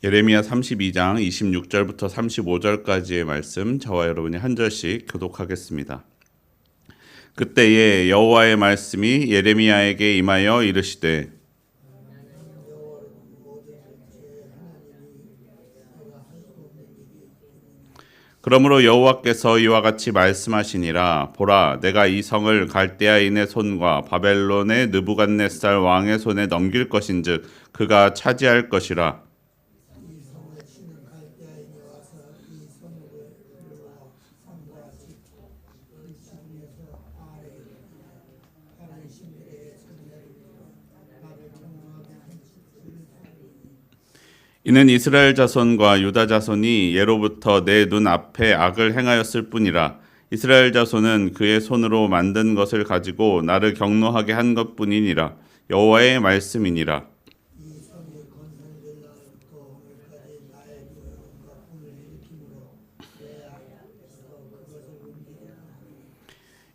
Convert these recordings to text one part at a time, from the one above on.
예레미야 32장 26절부터 35절까지의 말씀 저와 여러분이 한 절씩 교독하겠습니다. 그때에 여호와의 말씀이 예레미야에게 임하여 이르시되 그러므로 여호와께서 이와 같이 말씀하시니라. 보라, 내가 이 성을 갈대아인의 손과 바벨론의 느부갓네살 왕의 손에 넘길 것인즉 그가 차지할 것이라. 이는 이스라엘 자손과 유다 자손이 예로부터 내 눈 앞에 악을 행하였을 뿐이라. 이스라엘 자손은 그의 손으로 만든 것을 가지고 나를 경노하게 한 것뿐이니라. 여호와의 말씀이니라.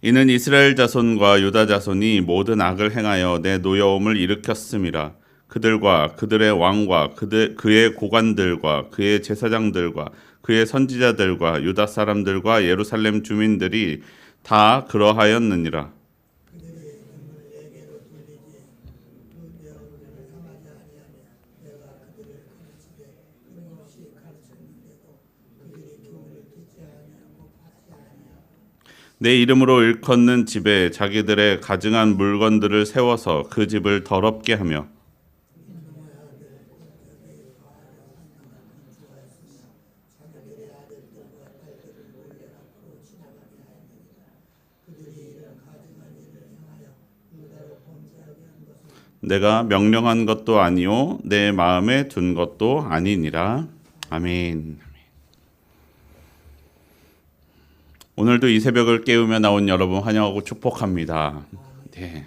이는 이스라엘 자손과 유다 자손이 모든 악을 행하여 내 노여움을 일으켰음이라. 그들과 그들의 왕과 그의 고관들과 그의 제사장들과 그의 선지자들과 유다 사람들과 예루살렘 주민들이 다 그러하였느니라. 내 이름으로 일컫는 집에 자기들의 가증한 물건들을 세워서 그 집을 더럽게 하며 내가 명령한 것도 아니요 내 마음에 둔 것도 아니니라. 아멘. 오늘도 이 새벽을 깨우며 나온 여러분 환영하고 축복합니다. 네,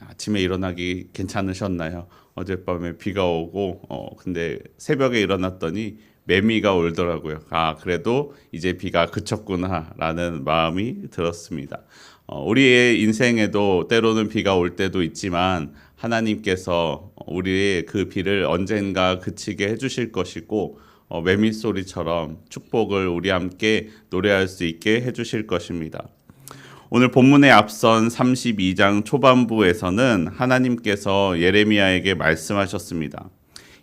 아침에 일어나기 괜찮으셨나요? 어젯밤에 비가 오고 근데 새벽에 일어났더니 매미가 울더라고요. 그래도 이제 비가 그쳤구나라는 마음이 들었습니다. 우리의 인생에도 때로는 비가 올 때도 있지만 하나님께서 우리의 그 비를 언젠가 그치게 해주실 것이고 매미 소리처럼 축복을 우리 함께 노래할 수 있게 해주실 것입니다. 오늘 본문에 앞선 32장 초반부에서는 하나님께서 예레미야에게 말씀하셨습니다.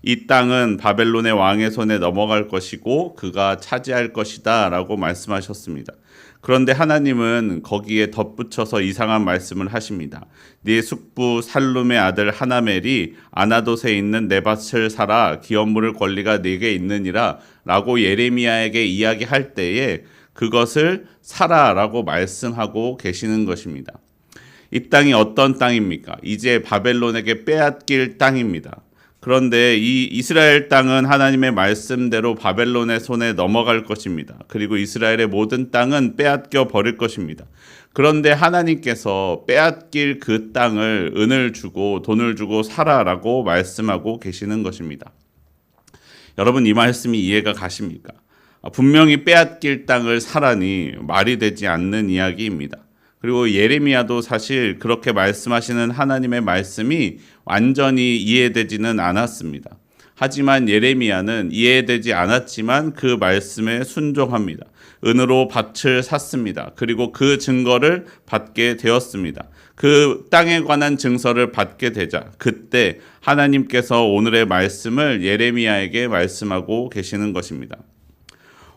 이 땅은 바벨론의 왕의 손에 넘어갈 것이고 그가 차지할 것이다 라고 말씀하셨습니다. 그런데 하나님은 거기에 덧붙여서 이상한 말씀을 하십니다. 네 숙부 살룸의 아들 하나멜이 아나돗에 있는 내 밭을 사라 기업 물을 권리가 네게 있느니라 라고 예레미야에게 이야기할 때에 그것을 사라라고 말씀하고 계시는 것입니다. 이 땅이 어떤 땅입니까? 이제 바벨론에게 빼앗길 땅입니다. 그런데 이 이스라엘 땅은 하나님의 말씀대로 바벨론의 손에 넘어갈 것입니다. 그리고 이스라엘의 모든 땅은 빼앗겨 버릴 것입니다. 그런데 하나님께서 빼앗길 그 땅을 은을 주고 돈을 주고 사라라고 말씀하고 계시는 것입니다. 여러분, 이 말씀이 이해가 가십니까? 분명히 빼앗길 땅을 사라니 말이 되지 않는 이야기입니다. 그리고 예레미야도 사실 그렇게 말씀하시는 하나님의 말씀이 완전히 이해되지는 않았습니다. 하지만 예레미야는 이해되지 않았지만 그 말씀에 순종합니다. 은으로 밭을 샀습니다. 그리고 그 증거를 받게 되었습니다. 그 땅에 관한 증서를 받게 되자 그때 하나님께서 오늘의 말씀을 예레미야에게 말씀하고 계시는 것입니다.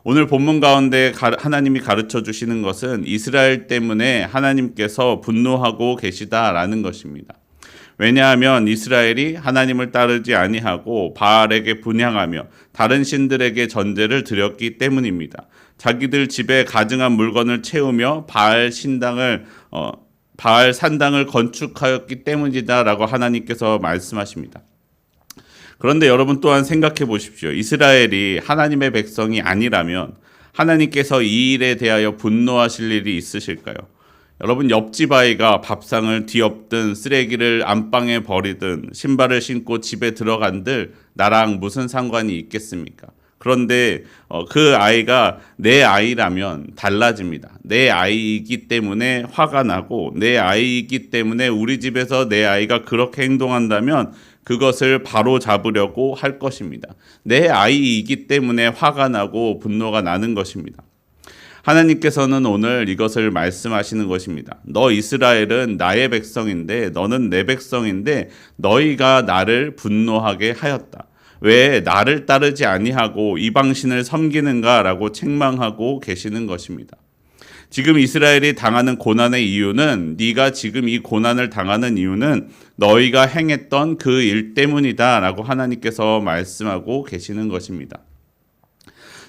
오늘 본문 가운데 하나님이 가르쳐 주시는 것은 이스라엘 때문에 하나님께서 분노하고 계시다라는 것입니다. 왜냐하면 이스라엘이 하나님을 따르지 아니하고 바알에게 분향하며 다른 신들에게 전제를 드렸기 때문입니다. 자기들 집에 가증한 물건을 채우며 바알 산당을 건축하였기 때문이다라고 하나님께서 말씀하십니다. 그런데 여러분 또한 생각해 보십시오. 이스라엘이 하나님의 백성이 아니라면 하나님께서 이 일에 대하여 분노하실 일이 있으실까요? 여러분, 옆집 아이가 밥상을 뒤엎든 쓰레기를 안방에 버리든 신발을 신고 집에 들어간들 나랑 무슨 상관이 있겠습니까? 그런데 그 아이가 내 아이라면 달라집니다. 내 아이이기 때문에 화가 나고 내 아이이기 때문에 우리 집에서 내 아이가 그렇게 행동한다면 그것을 바로 잡으려고 할 것입니다. 내 아이이기 때문에 화가 나고 분노가 나는 것입니다. 하나님께서는 오늘 이것을 말씀하시는 것입니다. 너 이스라엘은 나의 백성인데 너는 내 백성인데 너희가 나를 분노하게 하였다. 왜 나를 따르지 아니하고 이방신을 섬기는가라고 책망하고 계시는 것입니다. 지금 이스라엘이 당하는 고난의 이유는 네가 지금 이 고난을 당하는 이유는 너희가 행했던 그 일 때문이다라고 하나님께서 말씀하고 계시는 것입니다.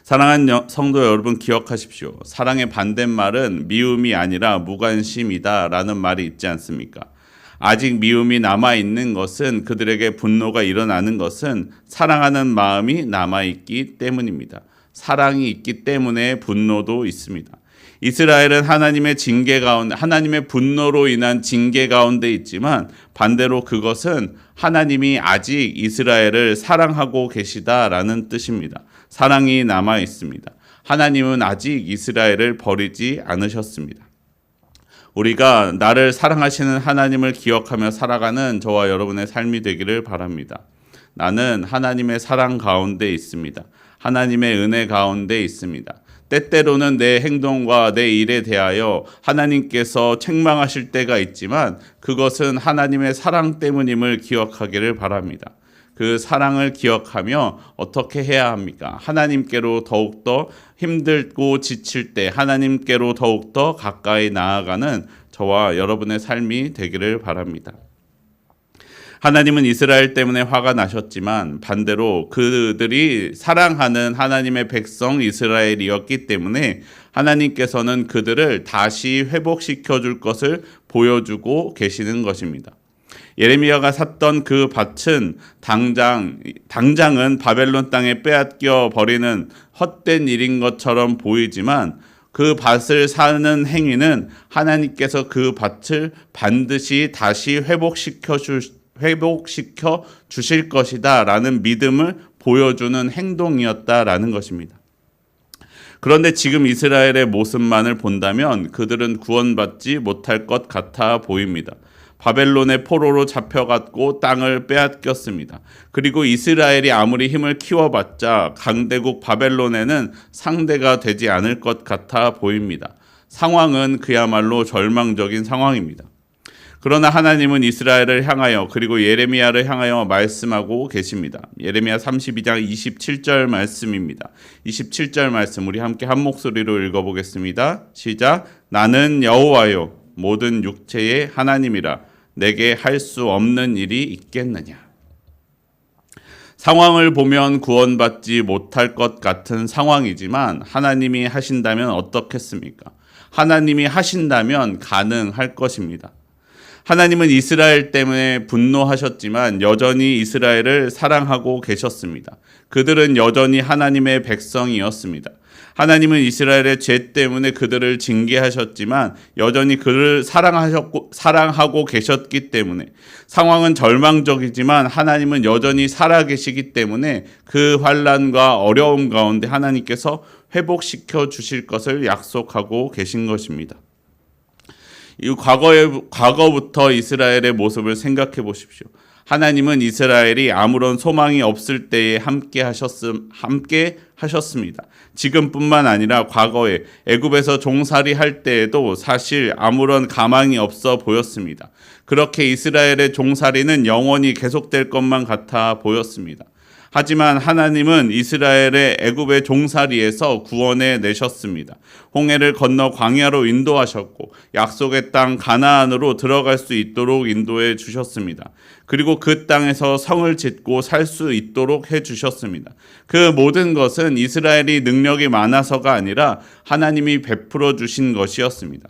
사랑하는 성도 여러분 기억하십시오. 사랑의 반대말은 미움이 아니라 무관심이다라는 말이 있지 않습니까? 아직 미움이 남아있는 것은 그들에게 분노가 일어나는 것은 사랑하는 마음이 남아있기 때문입니다. 사랑이 있기 때문에 분노도 있습니다. 이스라엘은 하나님의 징계 가운데, 하나님의 분노로 인한 징계 가운데 있지만 반대로 그것은 하나님이 아직 이스라엘을 사랑하고 계시다라는 뜻입니다. 사랑이 남아 있습니다. 하나님은 아직 이스라엘을 버리지 않으셨습니다. 우리가 나를 사랑하시는 하나님을 기억하며 살아가는 저와 여러분의 삶이 되기를 바랍니다. 나는 하나님의 사랑 가운데 있습니다. 하나님의 은혜 가운데 있습니다. 때때로는 내 행동과 내 일에 대하여 하나님께서 책망하실 때가 있지만 그것은 하나님의 사랑 때문임을 기억하기를 바랍니다. 그 사랑을 기억하며 어떻게 해야 합니까? 하나님께로 더욱더 힘들고 지칠 때 하나님께로 더욱더 가까이 나아가는 저와 여러분의 삶이 되기를 바랍니다. 하나님은 이스라엘 때문에 화가 나셨지만 반대로 그들이 사랑하는 하나님의 백성 이스라엘이었기 때문에 하나님께서는 그들을 다시 회복시켜 줄 것을 보여주고 계시는 것입니다. 예레미야가 샀던 그 밭은 당장은 바벨론 땅에 빼앗겨 버리는 헛된 일인 것처럼 보이지만 그 밭을 사는 행위는 하나님께서 그 밭을 반드시 다시 회복시켜 주실 것이다 라는 믿음을 보여주는 행동이었다라는 것입니다. 그런데 지금 이스라엘의 모습만을 본다면 그들은 구원받지 못할 것 같아 보입니다. 바벨론의 포로로 잡혀갔고 땅을 빼앗겼습니다. 그리고 이스라엘이 아무리 힘을 키워봤자 강대국 바벨론에는 상대가 되지 않을 것 같아 보입니다. 상황은 그야말로 절망적인 상황입니다. 그러나 하나님은 이스라엘을 향하여 그리고 예레미야를 향하여 말씀하고 계십니다. 예레미야 32장 27절 말씀입니다. 27절 말씀 우리 함께 한 목소리로 읽어보겠습니다. 시작. 나는 여호와요 모든 육체의 하나님이라 내게 할 수 없는 일이 있겠느냐. 상황을 보면 구원받지 못할 것 같은 상황이지만 하나님이 하신다면 어떻겠습니까? 하나님이 하신다면 가능할 것입니다. 하나님은 이스라엘 때문에 분노하셨지만 여전히 이스라엘을 사랑하고 계셨습니다. 그들은 여전히 하나님의 백성이었습니다. 하나님은 이스라엘의 죄 때문에 그들을 징계하셨지만 여전히 그를 사랑하고 계셨기 때문에 상황은 절망적이지만 하나님은 여전히 살아계시기 때문에 그 환난과 어려움 가운데 하나님께서 회복시켜 주실 것을 약속하고 계신 것입니다. 이 과거부터 이스라엘의 모습을 생각해 보십시오. 하나님은 이스라엘이 아무런 소망이 없을 때에 함께 하셨습니다. 지금뿐만 아니라 과거에 애굽에서 종살이 할 때에도 사실 아무런 가망이 없어 보였습니다. 그렇게 이스라엘의 종살이는 영원히 계속될 것만 같아 보였습니다. 하지만 하나님은 이스라엘의 애굽의 종살이에서 구원해 내셨습니다. 홍해를 건너 광야로 인도하셨고 약속의 땅 가나안으로 들어갈 수 있도록 인도해 주셨습니다. 그리고 그 땅에서 성을 짓고 살 수 있도록 해 주셨습니다. 그 모든 것은 이스라엘이 능력이 많아서가 아니라 하나님이 베풀어 주신 것이었습니다.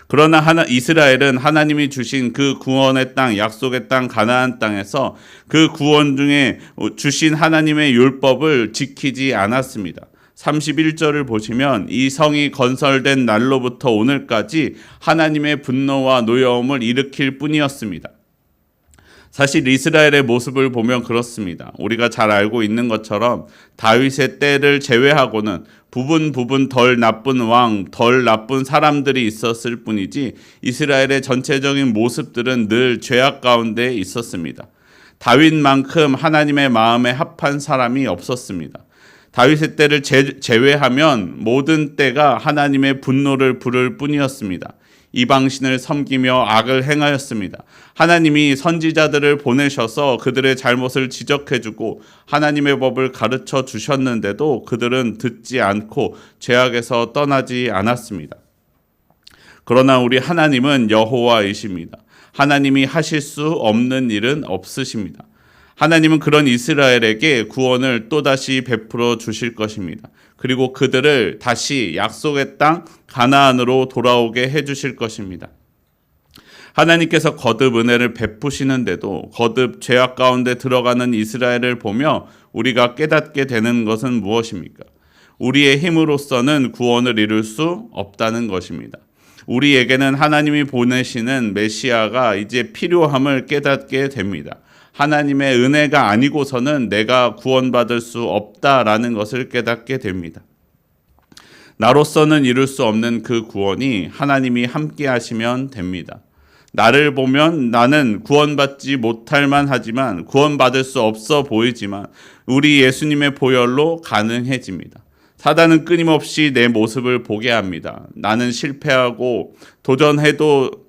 그러나 이스라엘은 하나님이 주신 그 구원의 땅, 약속의 땅, 가나안 땅에서 그 구원 중에 주신 하나님의 율법을 지키지 않았습니다. 31절을 보시면 이 성이 건설된 날로부터 오늘까지 하나님의 분노와 노여움을 일으킬 뿐이었습니다. 사실 이스라엘의 모습을 보면 그렇습니다. 우리가 잘 알고 있는 것처럼 다윗의 때를 제외하고는 부분 덜 나쁜 왕, 덜 나쁜 사람들이 있었을 뿐이지 이스라엘의 전체적인 모습들은 늘 죄악 가운데 있었습니다. 다윗만큼 하나님의 마음에 합한 사람이 없었습니다. 다윗의 때를 제외하면 모든 때가 하나님의 분노를 부를 뿐이었습니다. 이방신을 섬기며 악을 행하였습니다. 하나님이 선지자들을 보내셔서 그들의 잘못을 지적해주고 하나님의 법을 가르쳐 주셨는데도 그들은 듣지 않고 죄악에서 떠나지 않았습니다. 그러나 우리 하나님은 여호와이십니다. 하나님이 하실 수 없는 일은 없으십니다. 하나님은 그런 이스라엘에게 구원을 또다시 베풀어 주실 것입니다. 그리고 그들을 다시 약속의 땅 가나안으로 돌아오게 해주실 것입니다. 하나님께서 거듭 은혜를 베푸시는데도 거듭 죄악 가운데 들어가는 이스라엘을 보며 우리가 깨닫게 되는 것은 무엇입니까? 우리의 힘으로서는 구원을 이룰 수 없다는 것입니다. 우리에게는 하나님이 보내시는 메시아가 이제 필요함을 깨닫게 됩니다. 하나님의 은혜가 아니고서는 내가 구원받을 수 없다라는 것을 깨닫게 됩니다. 나로서는 이룰 수 없는 그 구원이 하나님이 함께 하시면 됩니다. 나를 보면 나는 구원받지 못할 만하지만 구원받을 수 없어 보이지만 우리 예수님의 보혈로 가능해집니다. 사단은 끊임없이 내 모습을 보게 합니다. 나는 실패하고 도전해도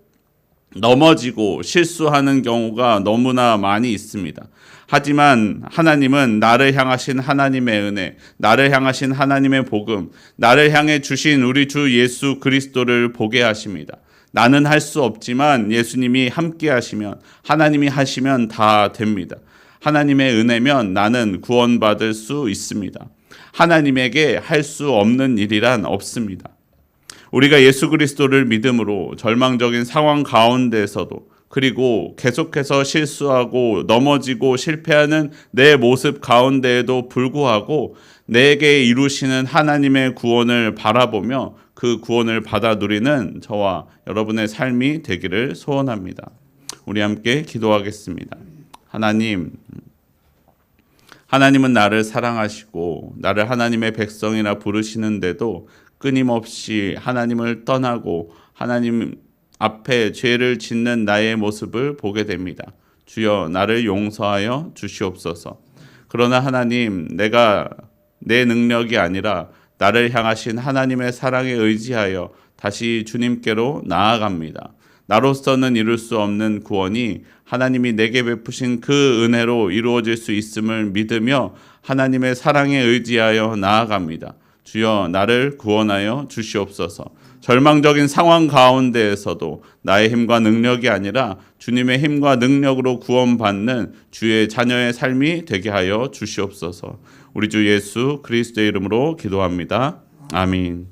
넘어지고 실수하는 경우가 너무나 많이 있습니다. 하지만 하나님은 나를 향하신 하나님의 은혜, 나를 향하신 하나님의 복음, 나를 향해 주신 우리 주 예수 그리스도를 보게 하십니다. 나는 할 수 없지만 예수님이 함께 하시면, 하나님이 하시면 다 됩니다. 하나님의 은혜면 나는 구원받을 수 있습니다. 하나님에게 할 수 없는 일이란 없습니다. 우리가 예수 그리스도를 믿음으로 절망적인 상황 가운데에서도 그리고 계속해서 실수하고 넘어지고 실패하는 내 모습 가운데에도 불구하고 내게 이루시는 하나님의 구원을 바라보며 그 구원을 받아 누리는 저와 여러분의 삶이 되기를 소원합니다. 우리 함께 기도하겠습니다. 하나님은 나를 사랑하시고 나를 하나님의 백성이라 부르시는데도 끊임없이 하나님을 떠나고 하나님 앞에 죄를 짓는 나의 모습을 보게 됩니다. 주여 나를 용서하여 주시옵소서. 그러나 하나님, 내가 내 능력이 아니라 나를 향하신 하나님의 사랑에 의지하여 다시 주님께로 나아갑니다. 나로서는 이룰 수 없는 구원이 하나님이 내게 베푸신 그 은혜로 이루어질 수 있음을 믿으며 하나님의 사랑에 의지하여 나아갑니다. 주여 나를 구원하여 주시옵소서. 절망적인 상황 가운데에서도 나의 힘과 능력이 아니라 주님의 힘과 능력으로 구원받는 주의 자녀의 삶이 되게 하여 주시옵소서. 우리 주 예수 그리스도의 이름으로 기도합니다. 아멘.